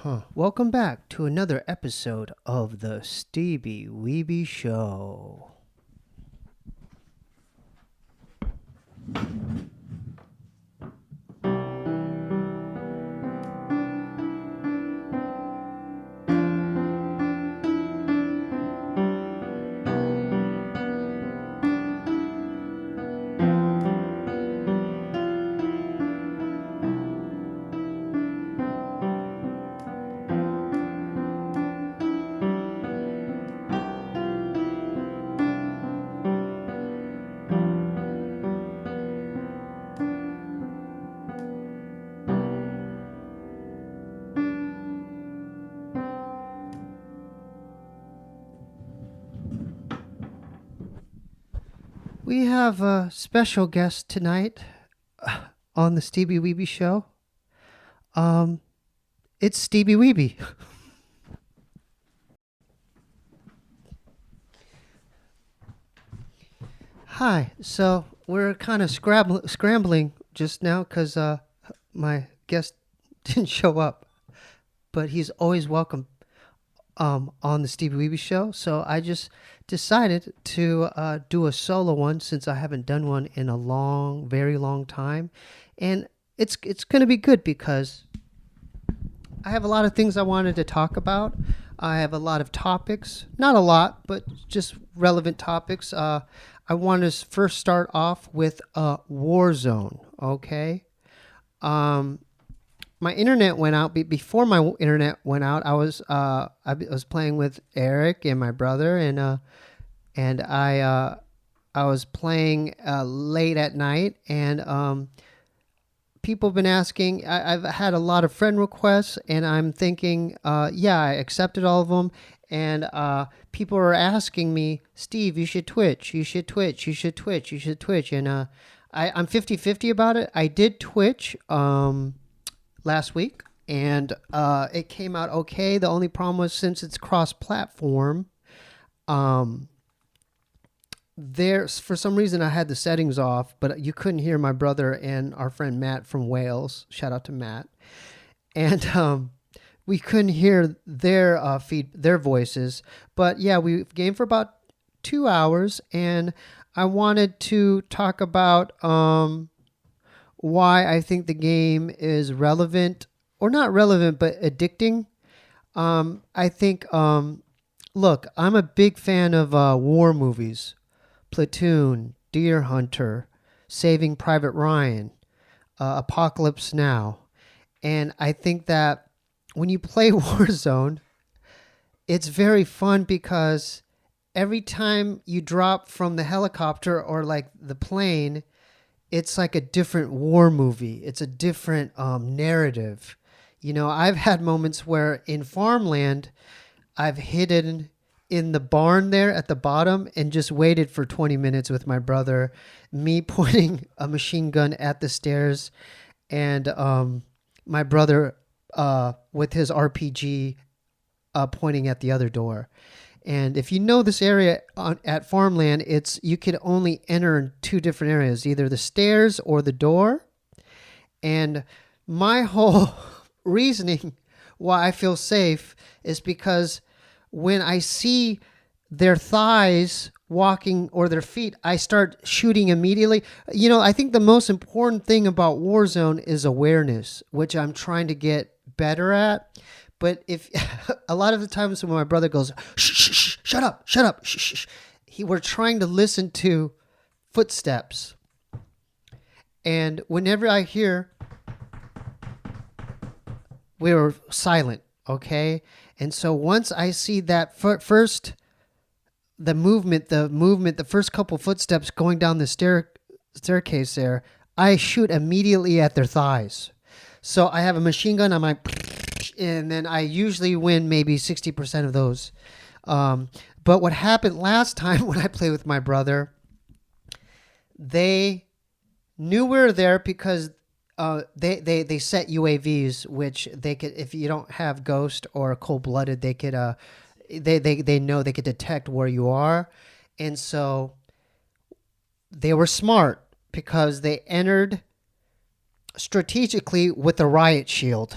Welcome back to another episode of the Steebee Weebee Show. We have a special guest tonight on the Steebee Weebee Show. It's Steebee Weebee. Hi. So we're kind of scrambling just now because my guest didn't show up, but he's always welcome on the Steebee Weebee Show. So I just decided to do a solo one since I haven't done one in a very long time, and it's going to be good because I have a lot of things I wanted to talk about. I have a lot of topics, not a lot, but just relevant topics. I want to first start off with Warzone. Okay. My internet went out. Before my internet went out, I was playing with Eric and my brother, and I was playing late at night, and people have been asking. I've had a lot of friend requests, and I'm thinking, yeah, I accepted all of them, and people are asking me, Steve, you should Twitch, you should Twitch, you should Twitch, you should Twitch, and I'm 50-50 about it. I did Twitch last week, and it came out okay. The only problem was since it's cross-platform, there's for some reason I had the settings off, but you couldn't hear my brother and our friend Matt from Wales. Shout out to Matt. And we couldn't hear their their voices. But yeah, we gamed for about 2 hours, and I wanted to talk about why I think the game is relevant, or not relevant, but addicting. I think, look, I'm a big fan of war movies. Platoon, Deer Hunter, Saving Private Ryan, Apocalypse Now. And I think that when you play Warzone, it's very fun because every time you drop from the helicopter or like the plane, it's like a different war movie. It's a different narrative. You know, I've had moments where in farmland, I've hidden in the barn there at the bottom and just waited for 20 minutes with my brother, me pointing a machine gun at the stairs, and my brother with his RPG pointing at the other door. And if you know this area at farmland, you could only enter in two different areas, either the stairs or the door. And my whole reasoning why I feel safe is because when I see their thighs walking or their feet, I start shooting immediately. You know, I think the most important thing about Warzone is awareness, which I'm trying to get better at. But if a lot of the times when my brother goes, shh, shh, shh, shut up, shh, shh, shh, we're trying to listen to footsteps. And whenever I hear, we were silent, okay? And so once I see that first, the movement, the first couple footsteps going down the staircase there, I shoot immediately at their thighs. So I have a machine gun, I'm like, and then I usually win maybe 60% of those. But what happened last time when I played with my brother, they knew we were there because they set UAVs, which they could, if you don't have Ghost or Cold Blooded, they could they know they could detect where you are, and so they were smart because they entered strategically with a riot shield.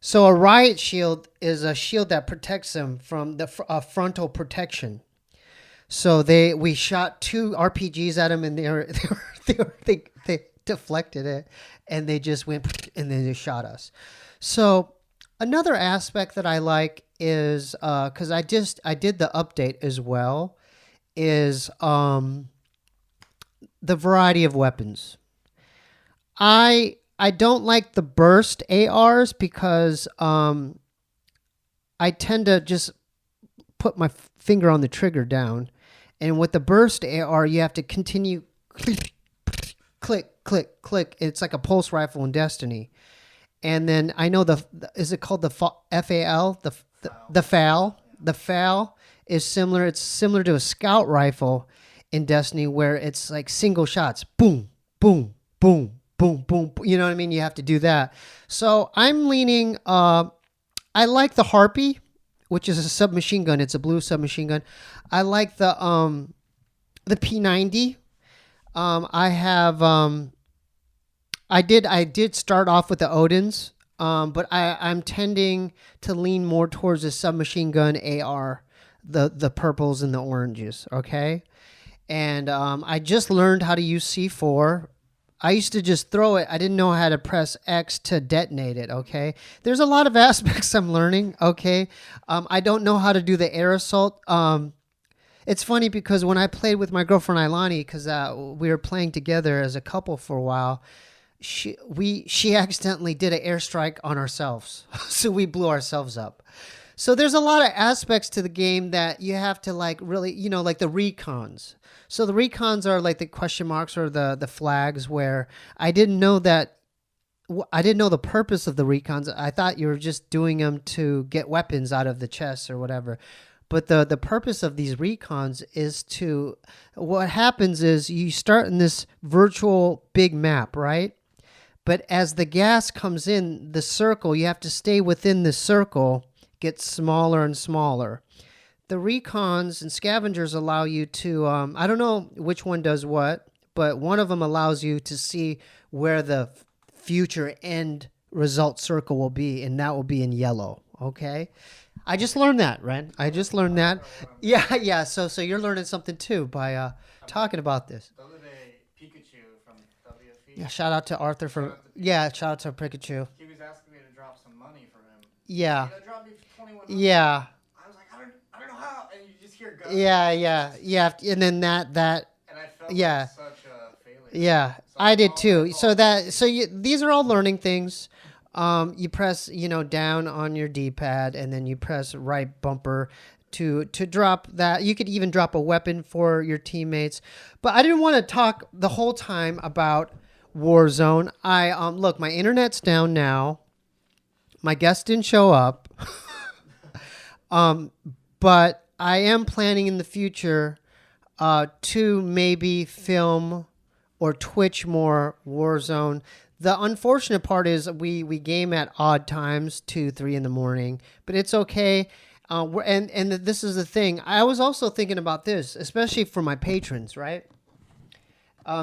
So a riot shield is a shield that protects them from the frontal protection. So we shot 2 RPGs at them, and they deflected it, and they just went and then they shot us. So another aspect that I like is because I did the update as well, is the variety of weapons. I don't like the burst ARs because I tend to just put my finger on the trigger down. And with the burst AR, you have to continue click, click, click. It's like a pulse rifle in Destiny. And then I know is it called the FAL? The FAL? The FAL is similar. It's similar to a scout rifle in Destiny where it's like single shots. Boom, boom, boom, boom, boom. You know what I mean? You have to do that. So I'm leaning, I like the Harpy, which is a submachine gun. It's a blue submachine gun. I like the P90. I did start off with the Odins, but I'm tending to lean more towards the submachine gun AR, the purples and the oranges. Okay, and I just learned how to use C4. I used to just throw it. I didn't know how to press X to detonate it, okay? There's a lot of aspects I'm learning, okay? I don't know how to do the air assault. It's funny because when I played with my girlfriend Ilani, because we were playing together as a couple for a while, she accidentally did an airstrike on ourselves. So we blew ourselves up. So there's a lot of aspects to the game that you have to like really, like the recons. So the recons are like the question marks or the flags where I didn't know the purpose of the recons. I thought you were just doing them to get weapons out of the chest or whatever. But the purpose of these recons is what happens is you start in this virtual big map, right? But as the gas comes in, the circle, you have to stay within the circle, get smaller and smaller. The recons and scavengers allow you to, I don't know which one does what, but one of them allows you to see where the future end result circle will be, and that will be in yellow, okay? I just learned that, Ren. I just learned that. Yeah, so you're learning something too by talking about this. Pikachu from WFE. Yeah, shout out to Arthur shout out to Pikachu. He was asking me to drop some money for him. Yeah. Drop me $2,100. Yeah. I was like, I don't know how, and you just hear guns. Yeah, and then that. And I felt like such a failure. Yeah, I did too. These are all learning things. You press, down on your D-pad, and then you press right bumper to drop that. You could even drop a weapon for your teammates. But I didn't want to talk the whole time about Warzone. Look, my internet's down now. My guest didn't show up. But I am planning in the future to maybe film or Twitch more Warzone. The unfortunate part is we game at odd times, 2, 3 in the morning, but it's okay. And this is the thing. I was also thinking about this, especially for my patrons, right?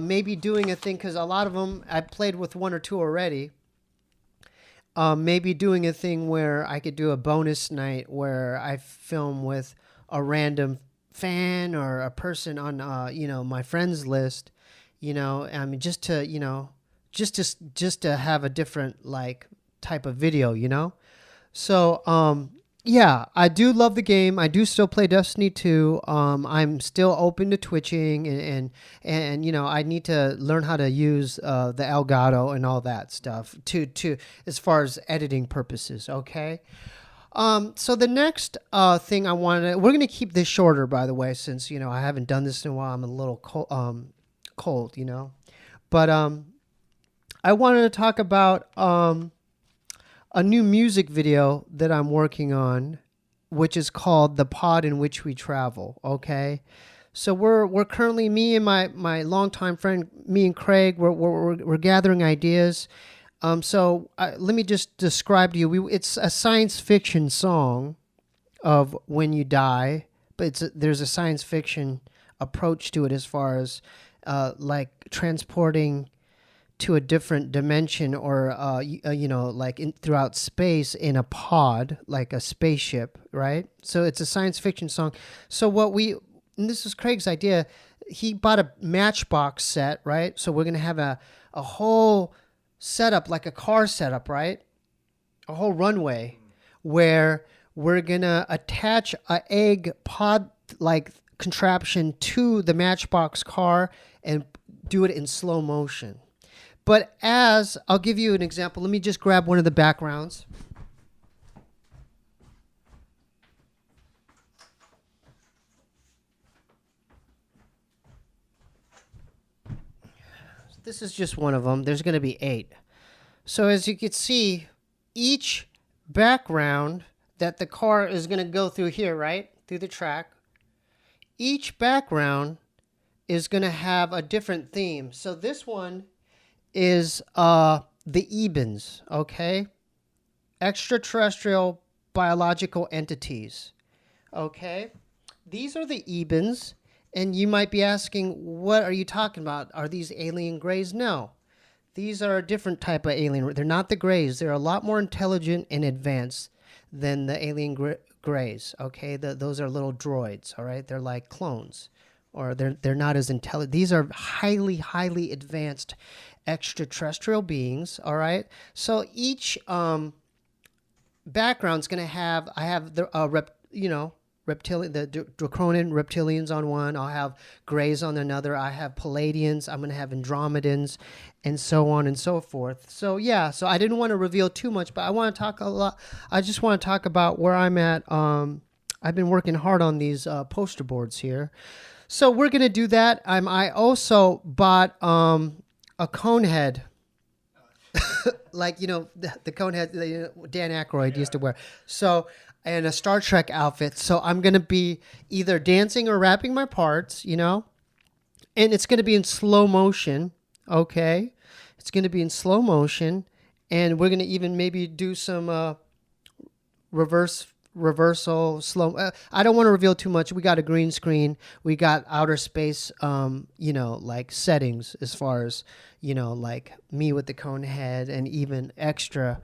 Maybe doing a thing, because a lot of them, I played with 1 or 2 already. Maybe doing a thing where I could do a bonus night where I film with a random fan or a person on, my friends list, just to have a different like type of video, So, yeah, I do love the game. I do still play Destiny 2. I'm still open to twitching and I need to learn how to use the Elgato and all that stuff to as far as editing purposes. Okay. So the next thing we're gonna keep this shorter, by the way, since I haven't done this in a while. I'm a little cold, but I wanted to talk about a new music video that I'm working on, which is called The Pod in Which We Travel, okay? So we're currently, me and my longtime friend, me and Craig, we're gathering ideas. So let me just describe to you. It's a science fiction song of when you die, but there's a science fiction approach to it as far as like transporting to a different dimension or like throughout space in a pod, like a spaceship, right? So it's a science fiction song. So and this is Craig's idea, he bought a Matchbox set, right? So we're going to have a whole setup, like a car setup, right? A whole runway where we're going to attach a egg pod like contraption to the Matchbox car and do it in slow motion. But I'll give you an example. Let me just grab one of the backgrounds. This is just one of them. There's going to be 8. So as you can see, each background that the car is going to go through here, right? Through the track. Each background is going to have a different theme. So this one is the Ebens, okay? Extraterrestrial biological entities, okay? These are the Ebens, and you might be asking, what are you talking about? Are these alien grays? No. These are a different type of alien. They're not the grays. They're a lot more intelligent and advanced than the alien grays, okay? Those are little droids, all right? They're like clones, or they're not as intelligent. These are highly, highly advanced extraterrestrial beings, all right? So each background's going to have, I have the reptilian, the Draconian reptilians on one. I'll have grays on another. I have Palladians. I'm going to have Andromedans, and so on and so forth. So yeah, so I didn't want to reveal too much, but I want to talk a lot. I just want to talk about where I'm at. I've been working hard on these poster boards here. So we're going to do that. I also bought a cone head. Like, the cone head Dan Aykroyd used to wear. So, and a Star Trek outfit. So I'm going to be either dancing or rapping my parts, and it's going to be in slow motion. Okay. It's going to be in slow motion, and we're going to even maybe do some reversal, slow. I don't want to reveal too much. We got a green screen. We got outer space, like settings as far as, like me with the cone head and even extra.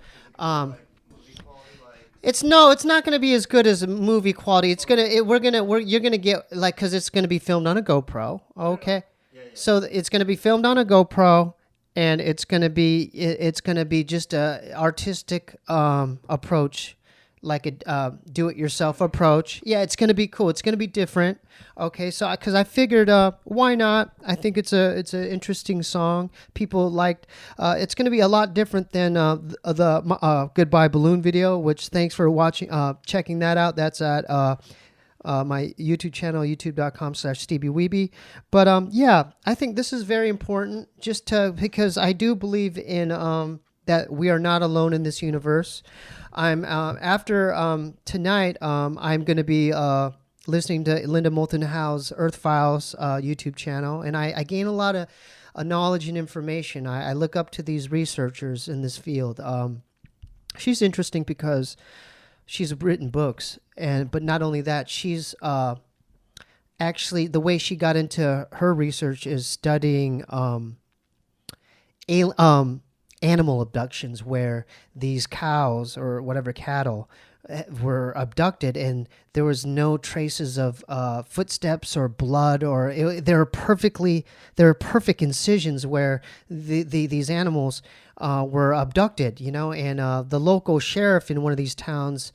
It's not going to be as good as a movie quality. It's you're going to get like, cause it's going to be filmed on a GoPro. Okay. Yeah. So it's going to be filmed on a GoPro, and it's going to be just a artistic, approach, like a do-it-yourself approach. Yeah, it's going to be cool. It's going to be different. Okay, so because I figured, why not? I think it's an interesting song. People liked. It's going to be a lot different than the Goodbye Balloon video. Which thanks for watching, checking that out. That's at my YouTube channel, youtube.com/Steebee Weebee. But yeah, I think this is very important, because I do believe in that we are not alone in this universe. I'm after tonight. I'm going to be listening to Linda Moulton Howe's Earth Files YouTube channel, and I gain a lot of knowledge and information. I look up to these researchers in this field. She's interesting because she's written books, but not only that, she's actually, the way she got into her research is studying animal abductions, where these cows or whatever cattle were abducted, and there was no traces of footsteps or blood, or there are perfect incisions where these animals were abducted, and the local sheriff in one of these towns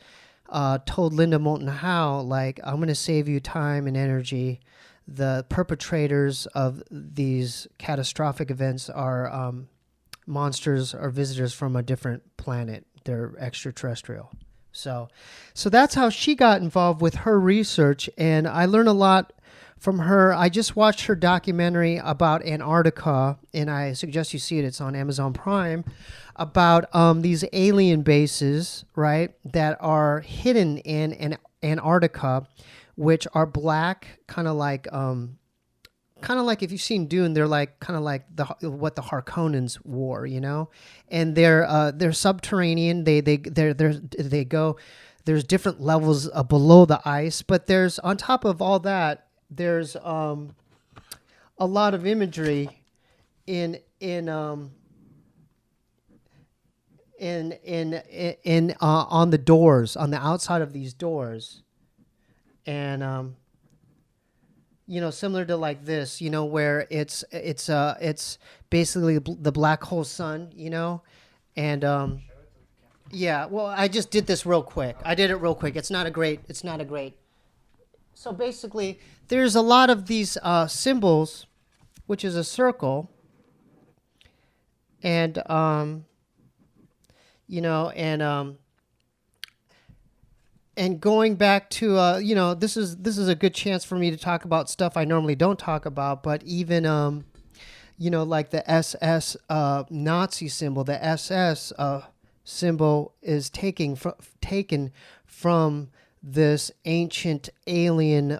told Linda Moulton Howe, like, I'm going to save you time and energy. The perpetrators of these catastrophic events are monsters or visitors from a different planet. They're extraterrestrial. So that's how she got involved with her research, and I learned a lot from her. I just watched her documentary about Antarctica, and I suggest you see it. It's on Amazon Prime, about these alien bases, right, that are hidden in Antarctica, which are black, kind of like if you've seen Dune, they're like kind of like what the Harkonnens wore, and they're subterranean. They go. There's different levels below the ice, but there's, on top of all that, there's a lot of imagery in in on the doors, on the outside of these doors, and similar to like this, where it's basically the black hole sun, and yeah. Well, I just did this real quick. I did it real quick. It's not a great. So basically, there's a lot of these symbols, which is a circle, and and going back to this is a good chance for me to talk about stuff I normally don't talk about, but even like the SS Nazi symbol, the SS symbol is taken from this ancient alien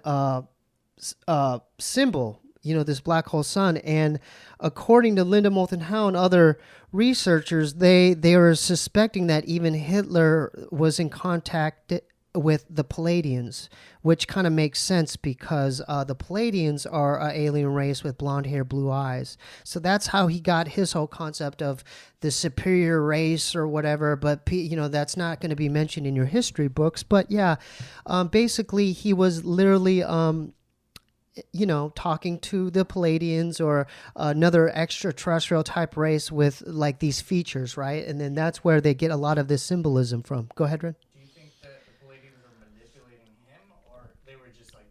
symbol, this black hole sun. And according to Linda Moulton Howe and other researchers, they were suspecting that even Hitler was in contact with the Palladians, which kind of makes sense because the Palladians are an alien race with blonde hair, blue eyes. So that's how he got his whole concept of the superior race or whatever. But that's not going to be mentioned in your history books. But yeah, basically he was literally talking to the Palladians or another extraterrestrial type race with like these features, right? And then that's where they get a lot of this symbolism from. Go ahead, Ren. Do you think that the Palladians were manipulating him, or they were just like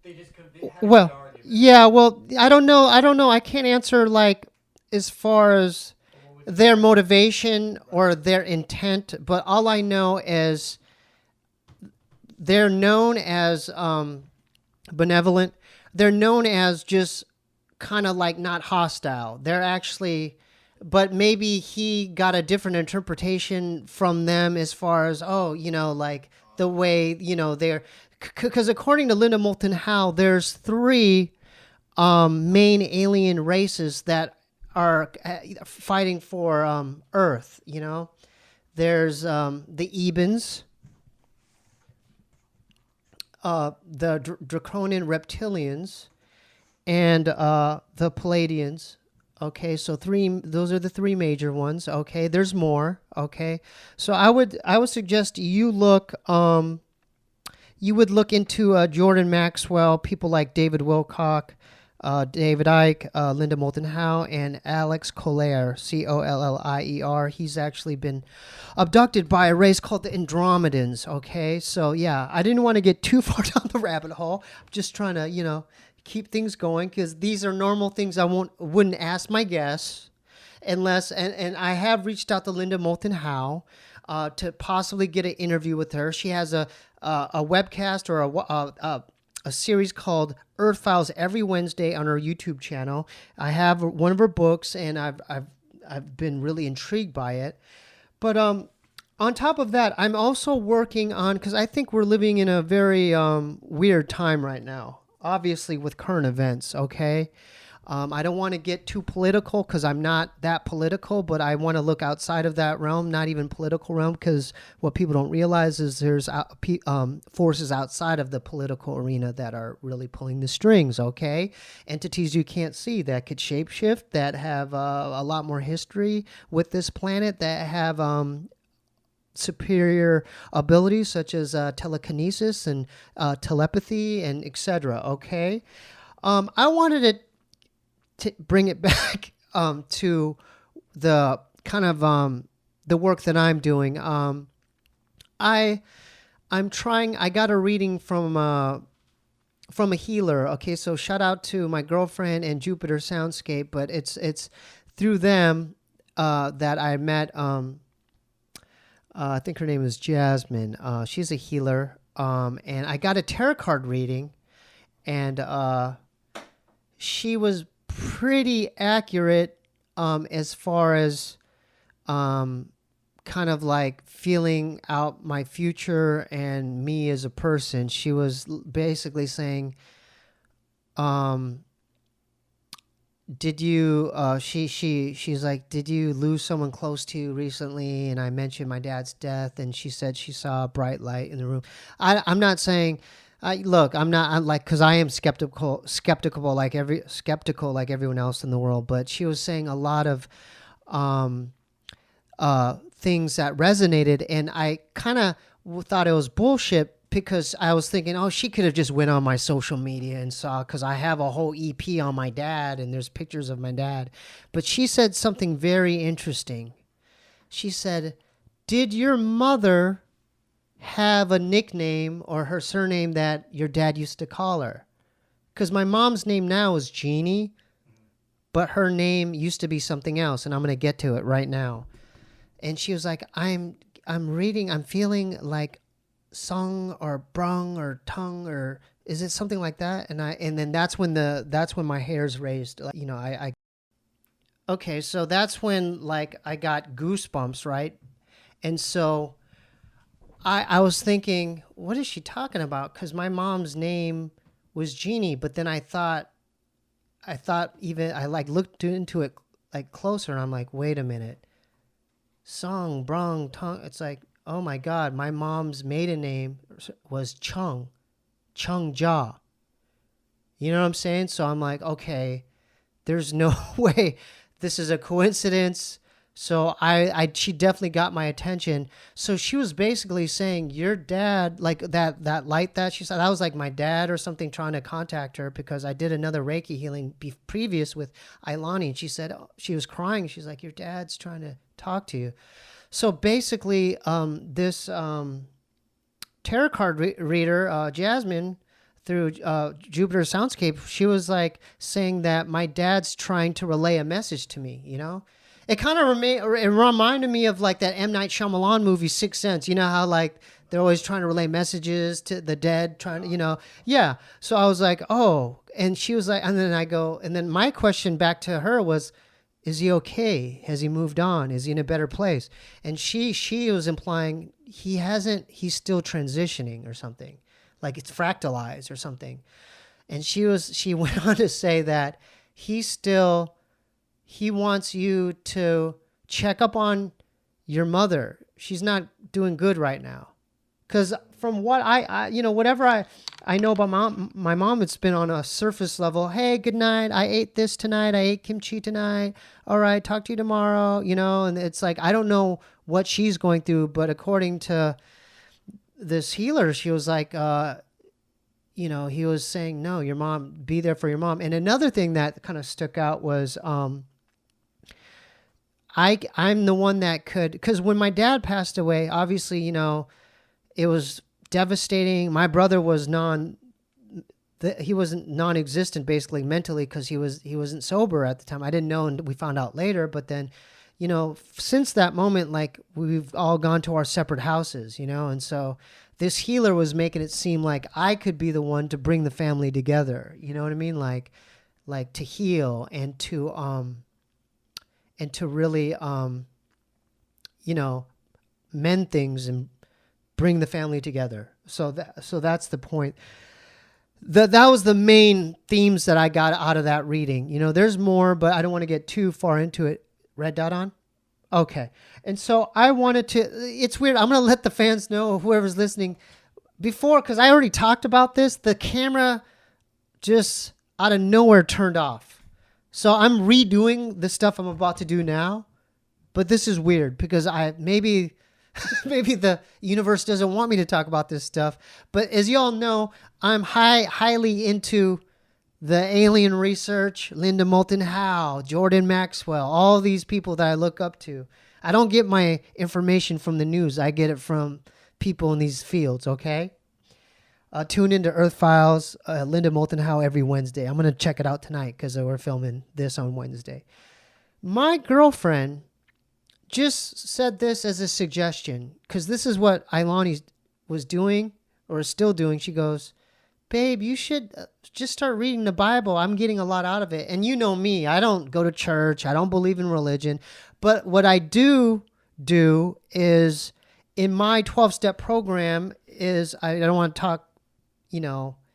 they just could? They had well, yeah. it? Well, I don't know. I can't answer like as far as their motivation or their intent, but all I know is they're known as benevolent. They're known as just kind of like not hostile. They're actually, but maybe he got a different interpretation from them as far as, like the way, they're, because according to Linda Moulton Howe, there's 3 main alien races that are fighting for Earth, There's the Ebens, the Draconian reptilians, and the Palladians. Okay, so those are the 3 major ones. Okay, there's more. Okay, so I would suggest you look into Jordan Maxwell, people like David Wilcock, David Icke, Linda Moulton Howe, and Alex Collier, Collier. He's actually been abducted by a race called the Andromedans. Okay, so yeah, I didn't want to get too far down the rabbit hole. I'm just trying to, keep things going because these are normal things I wouldn't ask my guests unless, and I have reached out to Linda Moulton Howe to possibly get an interview with her. She has a webcast or a series called Earth Files every Wednesday on her YouTube channel. I have one of her books, and I've been really intrigued by it. But on top of that, I'm also working on, because I think we're living in a very weird time right now, obviously with current events. Okay. I don't want to get too political because I'm not that political, but I want to look outside of that realm, not even political realm, because what people don't realize is there's forces outside of the political arena that are really pulling the strings, okay? Entities you can't see that could shapeshift, that have a lot more history with this planet, that have superior abilities such as telekinesis and telepathy and etc., okay? I wanted to bring it back to the kind of the work that I'm doing. I'm trying. I got a reading from a healer. Okay, so shout out to my girlfriend and Jupiter Soundscape, but it's through them that I met. I think her name is Jasmine. She's a healer, and I got a tarot card reading, and she was pretty accurate as far as kind of like feeling out my future and me as a person. She was basically saying, did you she's like, did you lose someone close to you recently? And I mentioned my dad's death, and she said she saw a bright light in the room. I'm not saying I'm like, because I am skeptical like everyone else in the world. But she was saying a lot of things that resonated, and I kind of thought it was bullshit because I was thinking, oh, she could have just went on my social media and saw, because I have a whole EP on my dad and there's pictures of my dad. But she said something very interesting. She said, did your mother have a nickname or her surname that your dad used to call her? Because my mom's name now is Jeannie, but her name used to be something else, and I'm going to get to it right now. And she was like, I'm feeling like sung or brung or tongue, or is it something like that? And then that's when my hair's raised. Like, you know, okay, so that's when like I got goosebumps, right? And so I was thinking, what is she talking about? Because my mom's name was Jeannie, but then I thought even I like looked into it like closer, and I'm like, wait a minute, song, brung, tongue. It's like, oh my God, my mom's maiden name was Chung Ja. You know what I'm saying? So I'm like, okay, there's no way this is a coincidence. So she definitely got my attention. So she was basically saying, your dad, like that light that she said, that was like my dad or something trying to contact her, because I did another Reiki healing previous with Ailani, and she said, she was crying. She's like, your dad's trying to talk to you. So basically, this tarot card reader, Jasmine, through Jupiter Soundscape, she was like saying that my dad's trying to relay a message to me, you know? It kind of reminded me of like that M. Night Shyamalan movie, Sixth Sense. You know how like they're always trying to relay messages to the dead, trying to, you know? Yeah. So I was like, oh. And she was like, and then my question back to her was, is he okay? Has he moved on? Is he in a better place? And she was implying he's still transitioning or something. Like it's fractalized or something. And she went on to say that he wants you to check up on your mother. She's not doing good right now. Because from what I whatever I know about my mom, it's been on a surface level. Hey, good night. I ate this tonight. I ate kimchi tonight. All right, talk to you tomorrow. You know, and it's like, I don't know what she's going through, but according to this healer, she was like, he was saying, no, your mom, be there for your mom. And another thing that kind of stuck out was, I'm the one that could, because when my dad passed away, obviously, you know, it was devastating. My brother was he wasn't non-existent basically mentally, because he wasn't sober at the time. I didn't know, and we found out later. But then, you know, since that moment, like we've all gone to our separate houses, you know, and so this healer was making it seem like I could be the one to bring the family together. You know what I mean? Like to heal and to really, mend things and bring the family together. So that's the point. That was the main themes that I got out of that reading. You know, there's more, but I don't want to get too far into it. Red dot on? Okay. And so I wanted to, it's weird. I'm going to let the fans know, whoever's listening, before, because I already talked about this, the camera just out of nowhere turned off. So I'm redoing the stuff I'm about to do now, but this is weird because maybe the universe doesn't want me to talk about this stuff. But as y'all know, I'm highly into the alien research, Linda Moulton Howe, Jordan Maxwell, all these people that I look up to. I don't get my information from the news. I get it from people in these fields, okay? Tune into Earth Files, Linda Moulton Howe every Wednesday. I'm going to check it out tonight because we're filming this on Wednesday. My girlfriend just said this as a suggestion, because this is what Ailani was doing or is still doing. She goes, babe, you should just start reading the Bible. I'm getting a lot out of it. And you know me, I don't go to church. I don't believe in religion. But what I do is in my 12-step program is, I don't want to talk,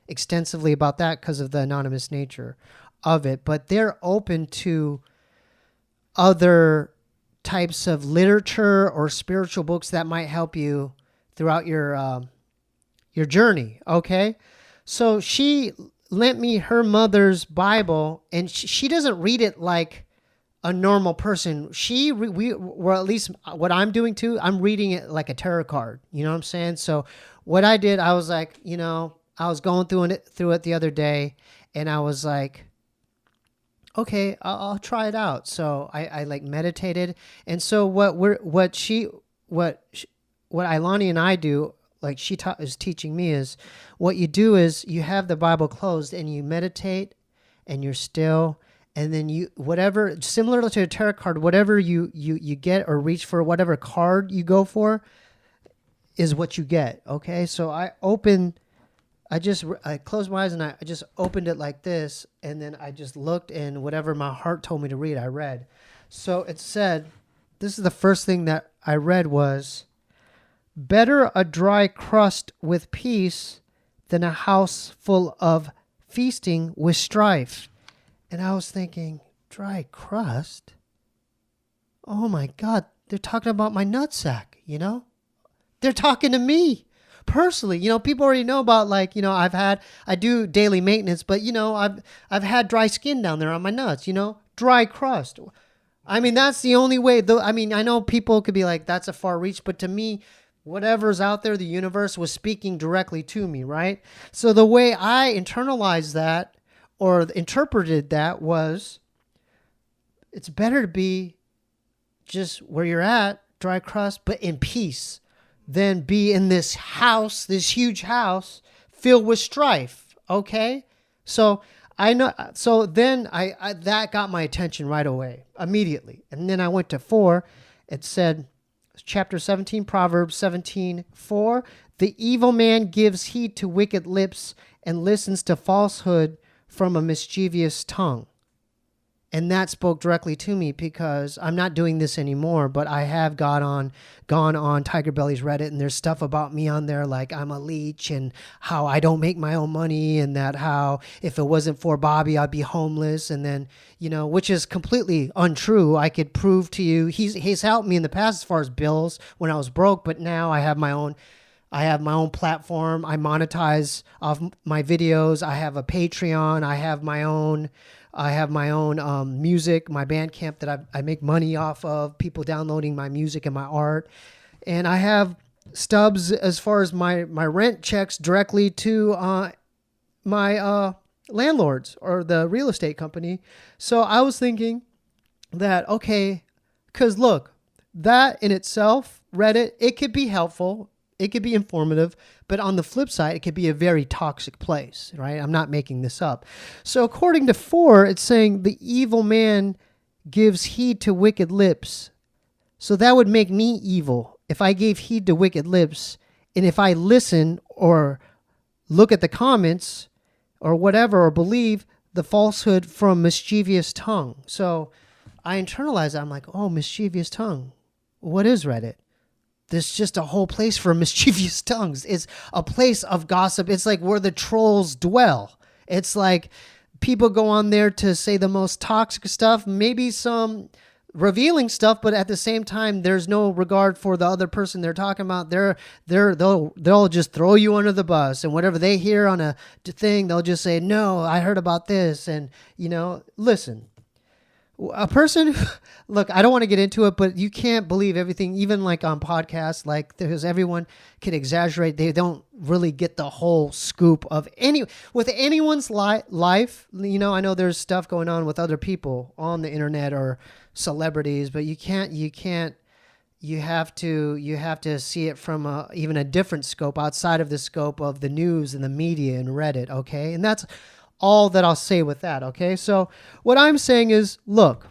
extensively about that because of the anonymous nature of it, but they're open to other types of literature or spiritual books that might help you throughout your journey. Okay. So she lent me her mother's Bible, and she doesn't read it like a normal person. We or at least what I'm doing too. I'm reading it like a tarot card. You know what I'm saying? So what I did, I was like, I was going through it the other day, and I was like, okay, I'll try it out. So I like meditated, and so what Ilani and I do, like she is teaching me, is what you do is you have the Bible closed and you meditate, and you're still. And then you, whatever, similar to a tarot card, whatever you get or reach for, whatever card you go for is what you get. Okay. So I closed my eyes and I just opened it like this. And then I just looked, and whatever my heart told me to read, I read. So it said, this is the first thing that I read was, better a dry crust with peace than a house full of feasting with strife. And I was thinking, dry crust? Oh my God, they're talking about my nutsack, They're talking to me personally. People already know about, like, I do daily maintenance, but I've had dry skin down there on my nuts, dry crust. I mean, that's the only way, though. I mean, I know people could be like, that's a far reach, but to me, whatever's out there, the universe was speaking directly to me, right? So the way I internalized that, or interpreted that, was it's better to be just where you're at, dry crust, but in peace, than be in this house, this huge house filled with strife. Okay. So I know, so then I that got my attention right away, immediately. And then I went to 4. It said, chapter 17, Proverbs 17:4, the evil man gives heed to wicked lips and listens to falsehood from a mischievous tongue. And that spoke directly to me, because I'm not doing this anymore, but I have gone on Tiger Belly's Reddit, and there's stuff about me on there like I'm a leech and how I don't make my own money, and that how if it wasn't for Bobby, I'd be homeless. And then, which is completely untrue. I could prove to you, he's helped me in the past as far as bills when I was broke, but now I have my own platform. I monetize off my videos. I have a Patreon. I have my own music, my Bandcamp that I make money off of, people downloading my music and my art. And I have stubs as far as my rent checks directly to my landlords or the real estate company. So I was thinking that, okay, because look, that in itself, Reddit, it could be helpful. It could be informative, but on the flip side, it could be a very toxic place, right? I'm not making this up. So according to 4, it's saying the evil man gives heed to wicked lips. So that would make me evil if I gave heed to wicked lips, and if I listen or look at the comments or whatever, or believe the falsehood from mischievous tongue. So I internalize that. I'm like, oh, mischievous tongue. What is Reddit? There's just a whole place for mischievous tongues. It's a place of gossip. It's like where the trolls dwell. It's like people go on there to say the most toxic stuff, maybe some revealing stuff, but at the same time, there's no regard for the other person they're talking about. They'll just throw you under the bus, and whatever they hear on a thing, they'll just say, no, I heard about this. And, listen. A person, look, I don't want to get into it, but you can't believe everything, even like on podcasts, like because everyone can exaggerate. They don't really get the whole scoop of with anyone's life. I know there's stuff going on with other people on the internet or celebrities, but you have to see it from even a different scope outside of the scope of the news and the media and Reddit. Okay. And that's all that I'll say with that, okay? So what I'm saying is, look,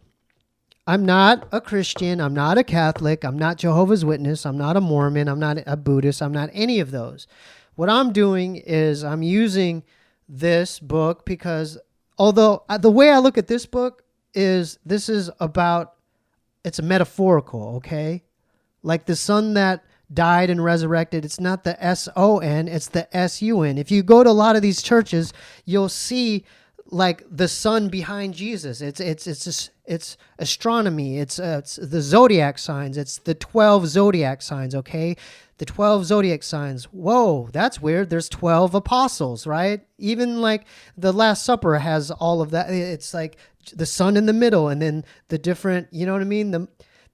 I'm not a Christian, I'm not a Catholic, I'm not Jehovah's Witness, I'm not a Mormon, I'm not a Buddhist, I'm not any of those. What I'm doing is I'm using this book because, although the way I look at this book is, it's a metaphorical, okay? Like the son that died and resurrected, it's not the S-O-N, it's the S-U-N. If you go to a lot of these churches, you'll see like the sun behind Jesus. It's astronomy. It's the zodiac signs. It's the 12 zodiac signs. Okay, the 12 zodiac signs. Whoa, that's weird. There's 12 apostles, right? Even like the Last Supper has all of that. It's like the sun in the middle, and then the different, you know what I mean?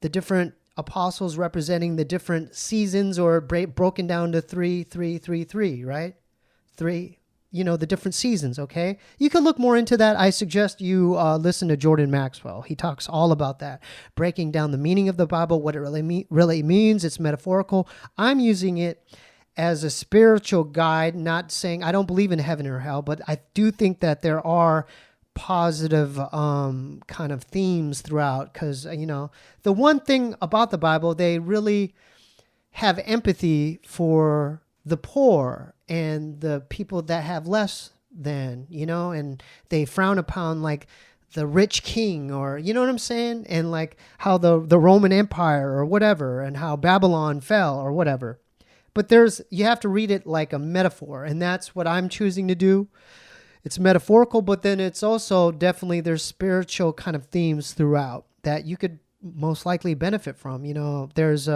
The different apostles representing the different seasons, or broken down to 3, 3, 3, 3, right? 3, the different seasons, okay? You can look more into that. I suggest you listen to Jordan Maxwell. He talks all about that, breaking down the meaning of the Bible, what it really means. It's metaphorical. I'm using it as a spiritual guide, not saying I don't believe in heaven or hell, but I do think that there are positive kind of themes throughout, because the one thing about the Bible, they really have empathy for the poor and the people that have less than, and they frown upon like the rich king, or you know what I'm saying, and like how the Roman Empire or whatever, and how Babylon fell or whatever. But you have to read it like a metaphor, and that's what I'm choosing to do. It's metaphorical, but then it's also definitely there's spiritual kind of themes throughout that you could most likely benefit from. There's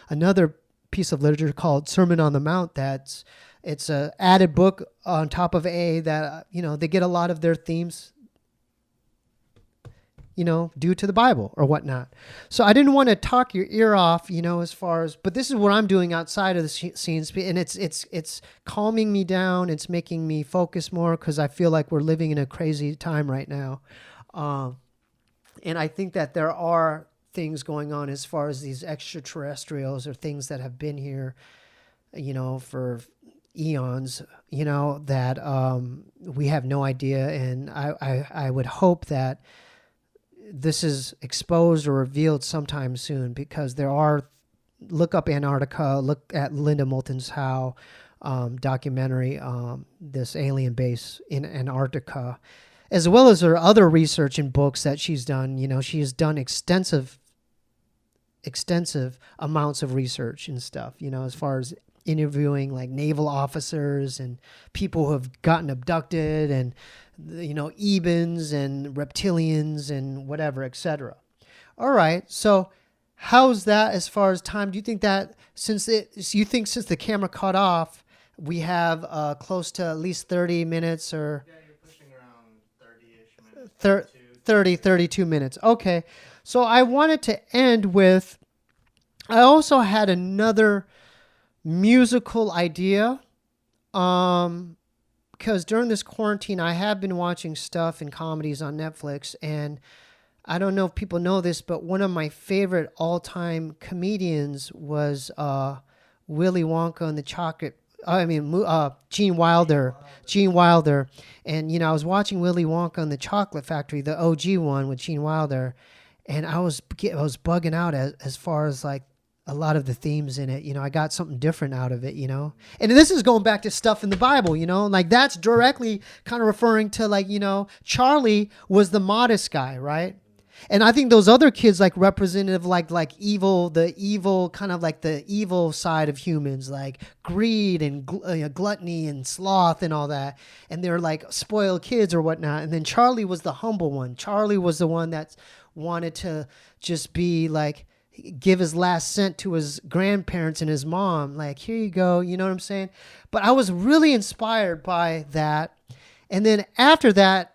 another piece of literature called Sermon on the Mount it's a added book on top of A that, they get a lot of their themes, due to the Bible or whatnot. So I didn't want to talk your ear off, as far as, but this is what I'm doing outside of the scenes, and it's calming me down. It's making me focus more, because I feel like we're living in a crazy time right now. And I think that there are things going on as far as these extraterrestrials, or things that have been here, for eons, that we have no idea. And I would hope that this is exposed or revealed sometime soon, because look up Antarctica, look at Linda Moulton's How documentary, this alien base in Antarctica, as well as her other research and books that she's done. She has done extensive amounts of research and stuff, as far as interviewing like naval officers and people who have gotten abducted, and Ebens and reptilians and whatever, etc. All right, so how's that as far as time? Do you think that since the camera cut off, we have close to at least 30 minutes, or yeah, you're pushing around 30-ish minutes, 32 minutes? Okay, so I wanted to end with, I also had another musical idea, because during this quarantine, I have been watching stuff and comedies on Netflix, and I don't know if people know this, but one of my favorite all-time comedians was Willy Wonka and the Chocolate. Gene Wilder. Gene Wilder, and I was watching Willy Wonka and the Chocolate Factory, the OG one with Gene Wilder, and I was bugging out as far as like a lot of the themes in it. I got something different out of it, and this is going back to stuff in the Bible, like that's directly kind of referring to like, Charlie was the modest guy, right? And I think those other kids like representative like evil, the evil kind of like the evil side of humans, like greed and gluttony and sloth and all that. And they're like spoiled kids or whatnot. And then Charlie was the humble one. Charlie was the one that wanted to just be like, give his last cent to his grandparents and his mom. Like, here you go. You know what I'm saying? But I was really inspired by that. And then after that,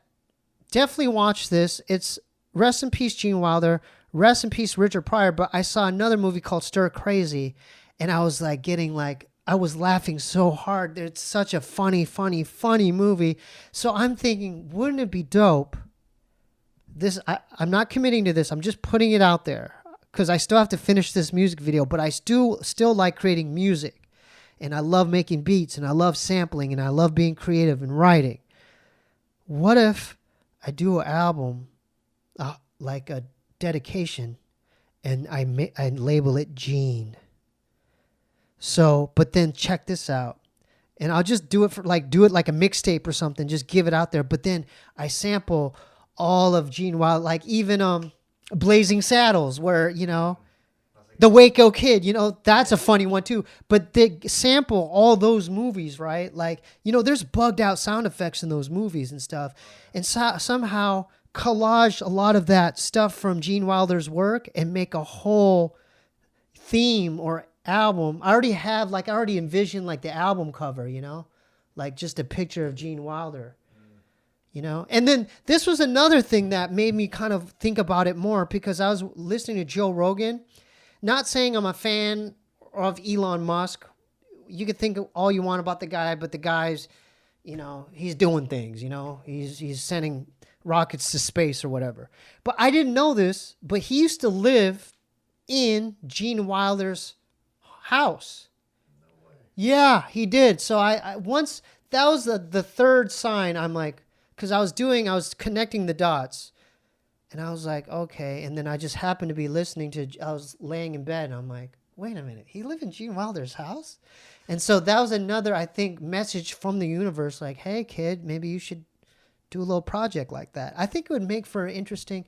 definitely watch this. It's rest in peace, Gene Wilder. Rest in peace, Richard Pryor. But I saw another movie called Stir Crazy. And I was like I was laughing so hard. It's such a funny movie. So I'm thinking, wouldn't it be dope? I'm not committing to this. I'm just putting it out there, because I still have to finish this music video, but I still like creating music, and I love making beats, and I love sampling, and I love being creative and writing. What if I do an album, like a dedication, and I label it Gene? So, but then check this out, and I'll just do it like a mixtape or something, just give it out there. But then I sample all of Gene Wilder, like even Blazing Saddles, where the Waco Kid, that's a funny one too. But they sample all those movies, right? Like, there's bugged out sound effects in those movies and stuff, and somehow collage a lot of that stuff from Gene Wilder's work and make a whole theme or album. I already envisioned like the album cover, like just a picture of Gene Wilder. you know? And then this was another thing that made me kind of think about it more because I was listening to Joe Rogan, not saying I'm a fan of Elon Musk. You could think all you want about the guy, but the guy's, you know, he's doing things, you know, he's sending rockets to space or whatever. But I didn't know this, but he used to live in Gene Wilder's house. No way. Yeah, he did. So I once, that was the third sign. I'm like, because I was connecting the dots. And I was like, okay. And then I just happened to be I was laying in bed and I'm like, wait a minute, he lived in Gene Wilder's house? And so that was another, I think, message from the universe, like, hey, kid, maybe you should do a little project like that. I think it would make for an interesting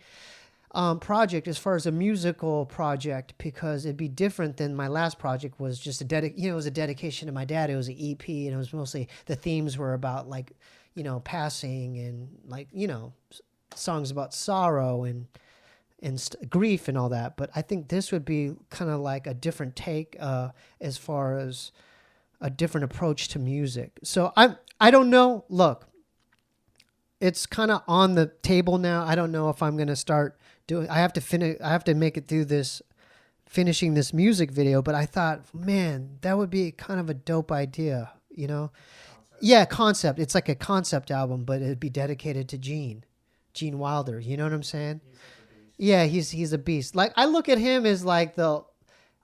project as far as a musical project because it'd be different than my last project was just it was a dedication to my dad. It was an EP and it was mostly, the themes were about like, you know, passing and like, you know, songs about sorrow and grief and all that. But I think this would be kind of like a different take as far as a different approach to music. So I don't know. Look, it's kind of on the table now. I don't know if I'm going to start doing, I have to make it through this, finishing this music video. But I thought, man, that would be kind of a dope idea, you know? Yeah, concept. It's like a concept album, but it'd be dedicated to Gene Wilder. You know what I'm saying? Yeah, he's a beast. Like I look at him as like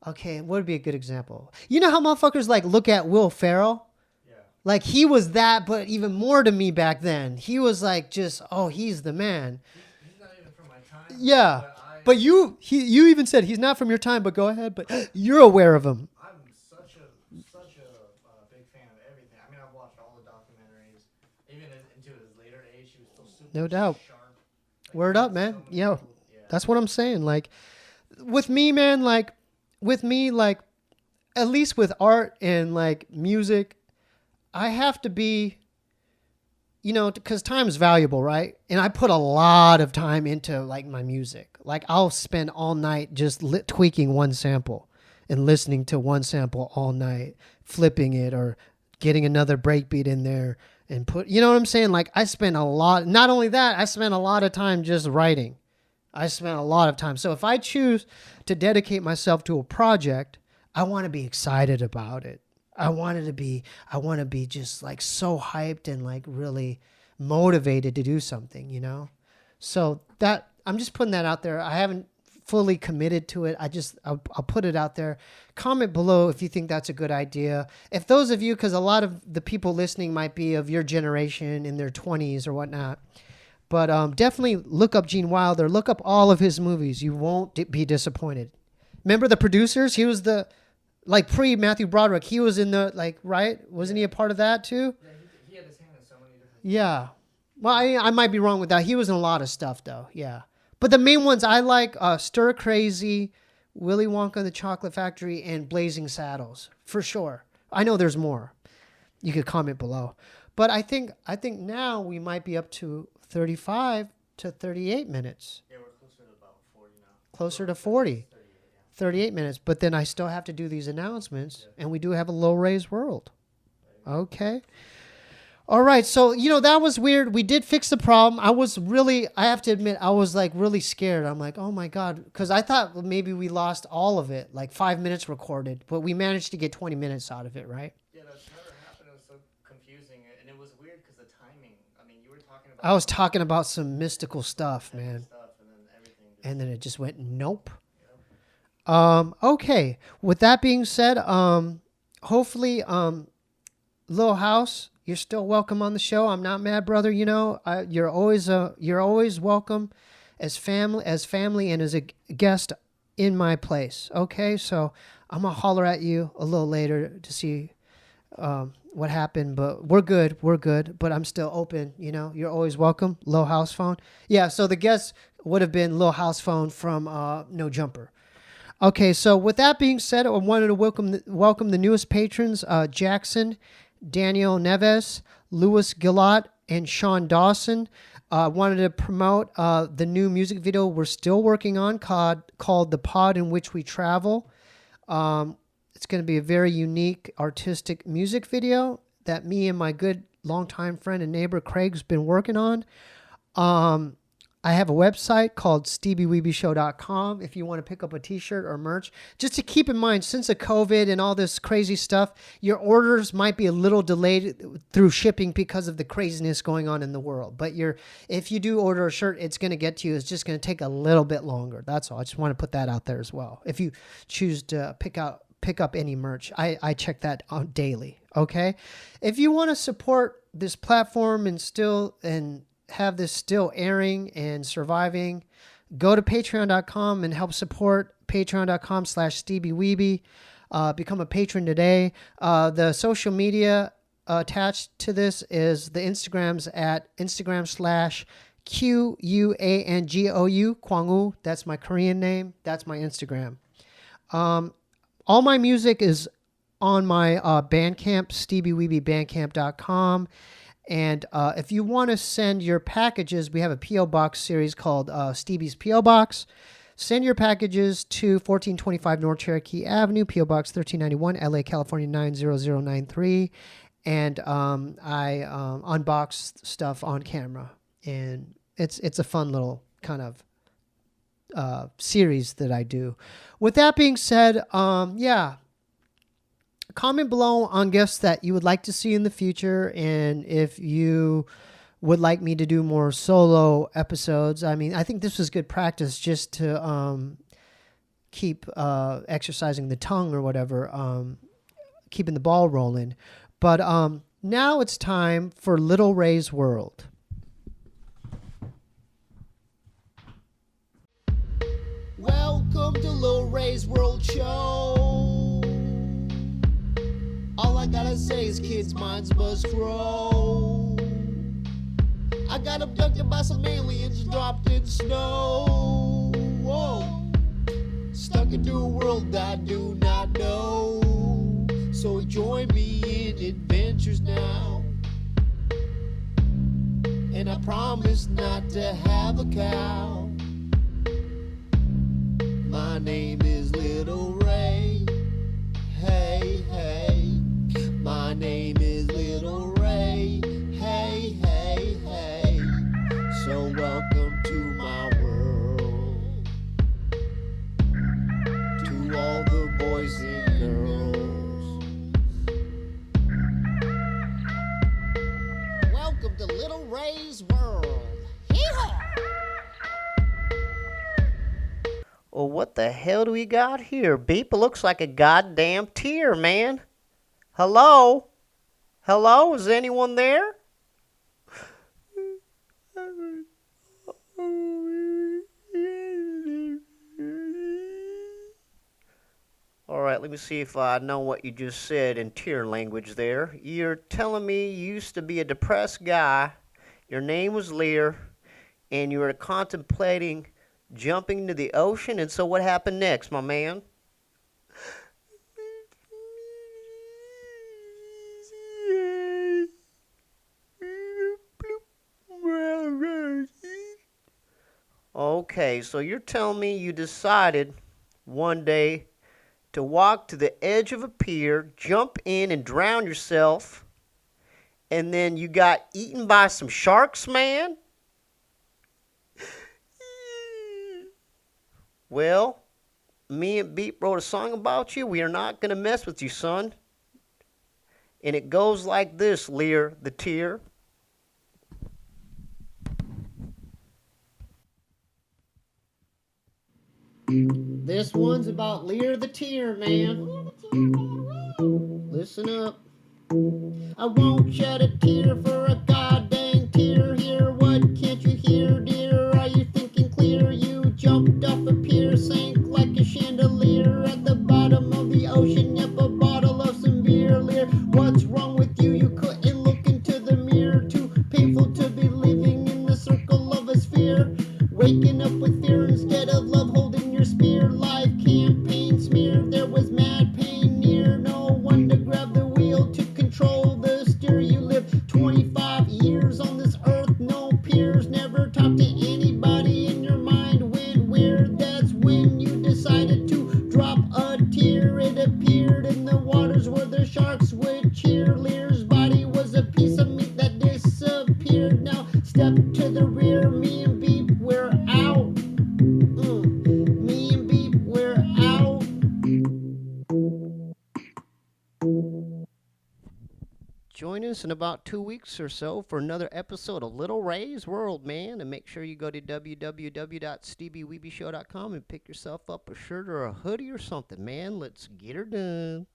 okay, what would be a good example? You know how motherfuckers like look at Will Ferrell? Yeah. Like he was that, but even more to me back then. He was like just, oh, he's the man. He's not even from my time. Yeah, but you even said he's not from your time. But go ahead. But you're aware of him. I'm such a big fan of everything. I mean, I've watched all the documentaries, even into his later age. He was still super No doubt. sharp. Like, Word up, man. so Yeah, cool. Yeah. that's what I'm saying. Like with me, man. Like with me, like at least with art and like music, I have to be, you know, because time is valuable, right? And I put a lot of time into like my music. Like I'll spend all night just tweaking one sample and listening to one sample all night, flipping it or getting another breakbeat in there and you know what I'm saying? Like I spend a lot, not only that, I spend a lot of time just writing. I spent a lot of time. So if I choose to dedicate myself to a project, I want to be excited about it. I want to be just like so hyped and like really motivated to do something, you know? So that, I'm just putting that out there. I haven't fully committed to it. I'll put it out there. Comment below if you think that's a good idea. If those of you, because a lot of the people listening might be of your generation in their 20s or whatnot, but definitely look up Gene Wilder. Look up all of his movies. You won't be disappointed. Remember the producers? He was the, like pre-Matthew Broderick, he was in the, like, right? Wasn't he a part of that too? Yeah, he had his hand in so many different. Yeah. Well, I might be wrong with that. He was in a lot of stuff though. Yeah. But the main ones I like, Stir Crazy, Willy Wonka and the Chocolate Factory, and Blazing Saddles, for sure. I know there's more. You could comment below. But I think now we might be up to 35 to 38 minutes. Yeah, we're closer to about 40 now. Closer to 40. 38, yeah. 38 minutes. But then I still have to do these announcements, and we do have a low-raised world. Okay. All right. So, you know, that was weird. We did fix the problem. I have to admit, I was like really scared. I'm like, oh my God. Because I thought maybe we lost all of it, like 5 minutes recorded. But we managed to get 20 minutes out of it, right? Yeah, that's never happened. It was so confusing. And it was weird because the timing. I mean, you were talking about... I was talking about some mystical stuff, man. Stuff, and then everything just... And then it just went, nope. Yep. Okay. With that being said, hopefully, Little House, you're still welcome on the show. I'm not mad, brother. You know, you're always welcome as family and as a guest in my place. Okay. So I'm going to holler at you a little later to see, what happened, but we're good. But I'm still open. You know, you're always welcome. Little House Phone. Yeah. So the guest would have been Little House Phone from, No Jumper. Okay, so with that being said, I wanted to welcome the newest patrons, Jackson, Daniel Neves, Louis Gillot, and Sean Dawson. Wanted to promote the new music video we're still working on called The Pod in Which We Travel. It's going to be a very unique artistic music video that me and my good longtime friend and neighbor Craig's been working on. I have a website called SteebeeWeebee.com if you want to pick up a t-shirt or merch. Just to keep in mind, since the COVID and all this crazy stuff, your orders might be a little delayed through shipping because of the craziness going on in the world. But if you do order a shirt, it's going to get to you. It's just going to take a little bit longer. That's all. I just want to put that out there as well. If you choose to pick up any merch, I check that out daily. Okay. If you want to support this platform and have this still airing and surviving, go to patreon.com and help support patreon.com/Steebee Weebee. Become a patron today. The social media attached to this is the Instagrams at Instagram/QUANGOU, Kwangu. That's my Korean name. That's my Instagram. All my music is on my Bandcamp, SteebeeWeebieBandcamp.com. And if you want to send your packages, we have a P.O. Box series called Steebee's P.O. Box. Send your packages to 1425 North Cherokee Avenue, P.O. Box 1391, LA, California 90093. And I unbox stuff on camera. And it's a fun little kind of series that I do. With that being said, comment below on guests that you would like to see in the future, and if you would like me to do more solo episodes. I mean, I think this was good practice just to keep exercising the tongue or whatever, keeping the ball rolling. But now it's time for Little Ray's World. Welcome to Little Ray's World Show. All I gotta say is kids' minds must grow. I got abducted by some aliens dropped in snow. Whoa. Stuck into a world I do not know. So join me in adventures now. And I promise not to have a cow. My name is Little Ray. Hey, hey. My name is Little Ray. Hey, hey, hey. So welcome to my world. To all the boys and girls. Welcome to Little Ray's World. Hee-haw! Well, what the hell do we got here? Beep, it looks like a goddamn tear, man. Hello? Hello? Is anyone there? Alright, let me see if I know what you just said in tear language there. You're telling me you used to be a depressed guy, your name was Lear, and you were contemplating jumping into the ocean, and so what happened next, my man? Okay, so you're telling me you decided one day to walk to the edge of a pier, jump in and drown yourself, and then you got eaten by some sharks, man? Well, me and Beep wrote a song about you. We are not going to mess with you, son. And it goes like this, Lear the Tear. This one's about Lear the Tear, man. Listen up. I won't shed a tear for a goddamn tear here. What can't you hear, dear? Are you thinking clear? You jumped off a pier, sank like a chandelier at the bottom of the ocean. Yep, a bottle of some beer, Lear. What's wrong with you? You couldn't look into the mirror. Too painful to be living in the circle of a sphere. Waking up with fear instead of love holding your spear. Life campaign smear. There was mad pain near. No one to grab the wheel to control the steer. You lived 25 years on this earth. No peers. Never talked to anybody. In your mind went weird. That's when you decided to drop a tear. It appeared in the waters where the sharks would cheer. Lear's body Join us in about 2 weeks or so for another episode of Little Ray's World, man. And make sure you go to www.steebeeweebeshow.com and pick yourself up a shirt or a hoodie or something, man. Let's get her done.